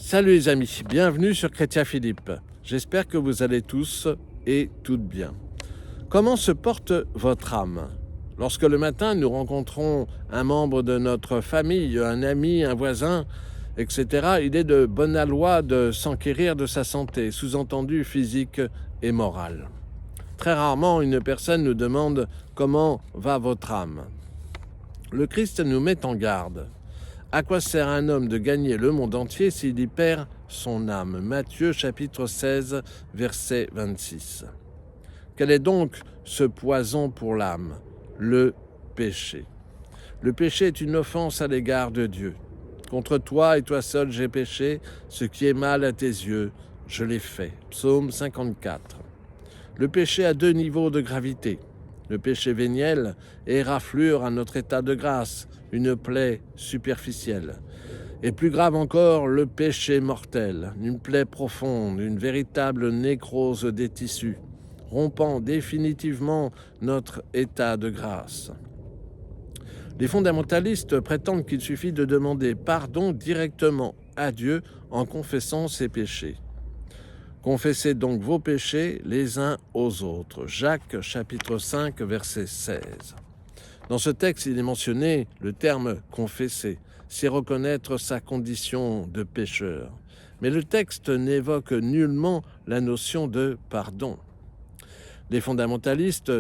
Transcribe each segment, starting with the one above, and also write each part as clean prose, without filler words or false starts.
Salut les amis, bienvenue sur Chrétien Philippe. J'espère que vous allez tous et toutes bien. Comment se porte votre âme? Lorsque le matin nous rencontrons un membre de notre famille, un ami, un voisin, etc., il est de bonne loi de s'enquérir de sa santé, sous-entendu physique et morale. Très rarement, une personne nous demande « Comment va votre âme ?» Le Christ nous met en garde. À quoi sert un homme de gagner le monde entier s'il y perd son âme? Matthieu chapitre 16, verset 26. Quel est donc ce poison pour l'âme? Le péché. Le péché est une offense à l'égard de Dieu. Contre toi et toi seul j'ai péché, ce qui est mal à tes yeux, je l'ai fait. Psaume 54. Le péché a deux niveaux de gravité. Le péché véniel est raflure à notre état de grâce, une plaie superficielle. Et plus grave encore, le péché mortel, une plaie profonde, une véritable nécrose des tissus, rompant définitivement notre état de grâce. Les fondamentalistes prétendent qu'il suffit de demander pardon directement à Dieu en confessant ses péchés. Confessez donc vos péchés les uns aux autres. Jacques chapitre 5 verset 16. Dans ce texte, il est mentionné le terme « confesser », c'est reconnaître sa condition de pécheur. Mais le texte n'évoque nullement la notion de pardon. Les fondamentalistes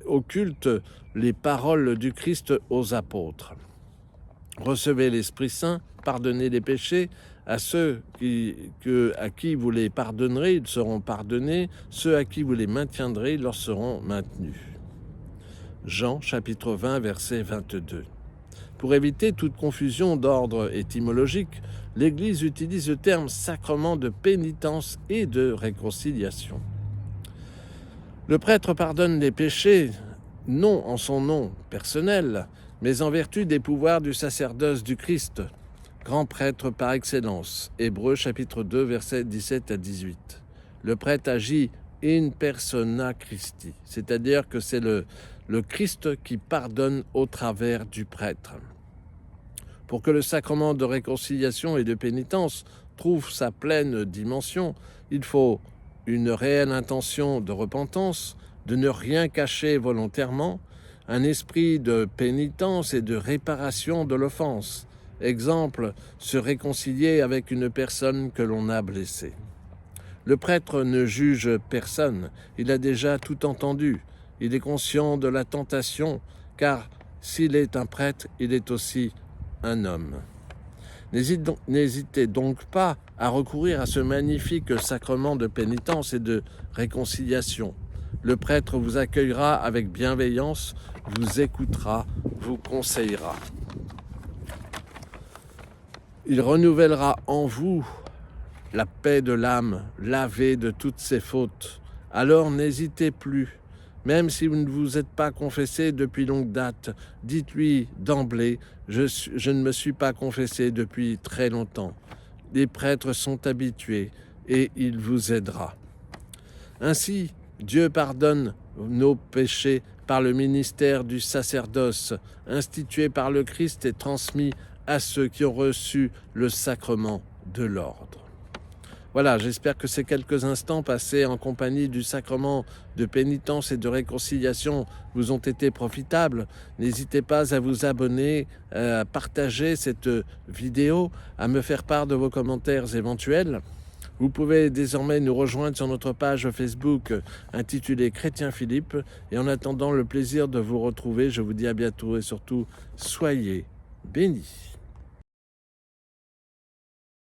occultent les paroles du Christ aux apôtres. Recevez l'Esprit Saint, pardonnez les péchés, à ceux à qui vous les pardonnerez, ils seront pardonnés, ceux à qui vous les maintiendrez, ils leur seront maintenus. Jean chapitre 20 verset 22. Pour éviter toute confusion d'ordre étymologique, l'Église utilise le terme sacrement de pénitence et de réconciliation. Le prêtre pardonne les péchés, non en son nom personnel, mais en vertu des pouvoirs du sacerdoce du Christ, grand prêtre par excellence. Hébreux chapitre 2 versets 17 à 18. Le prêtre agit in persona Christi, c'est-à-dire que c'est le Christ qui pardonne au travers du prêtre. Pour que le sacrement de réconciliation et de pénitence trouve sa pleine dimension, il faut une réelle intention de repentance, de ne rien cacher volontairement, un esprit de pénitence et de réparation de l'offense. Exemple, se réconcilier avec une personne que l'on a blessée. Le prêtre ne juge personne, il a déjà tout entendu. Il est conscient de la tentation, car s'il est un prêtre, il est aussi un homme. N'hésitez donc pas à recourir à ce magnifique sacrement de pénitence et de réconciliation. Le prêtre vous accueillera avec bienveillance, vous écoutera, vous conseillera. Il renouvellera en vous la paix de l'âme, lavée de toutes ses fautes. Alors n'hésitez plus. Même si vous ne vous êtes pas confessé depuis longue date, dites-lui d'emblée « je ne me suis pas confessé depuis très longtemps ». Les prêtres sont habitués et il vous aidera. Ainsi, Dieu pardonne nos péchés par le ministère du sacerdoce, institué par le Christ et transmis à ceux qui ont reçu le sacrement de l'ordre. Voilà, j'espère que ces quelques instants passés en compagnie du sacrement de pénitence et de réconciliation vous ont été profitables. N'hésitez pas à vous abonner, à partager cette vidéo, à me faire part de vos commentaires éventuels. Vous pouvez désormais nous rejoindre sur notre page Facebook intitulée Chrétien Philippe. Et en attendant le plaisir de vous retrouver, je vous dis à bientôt et surtout, soyez bénis.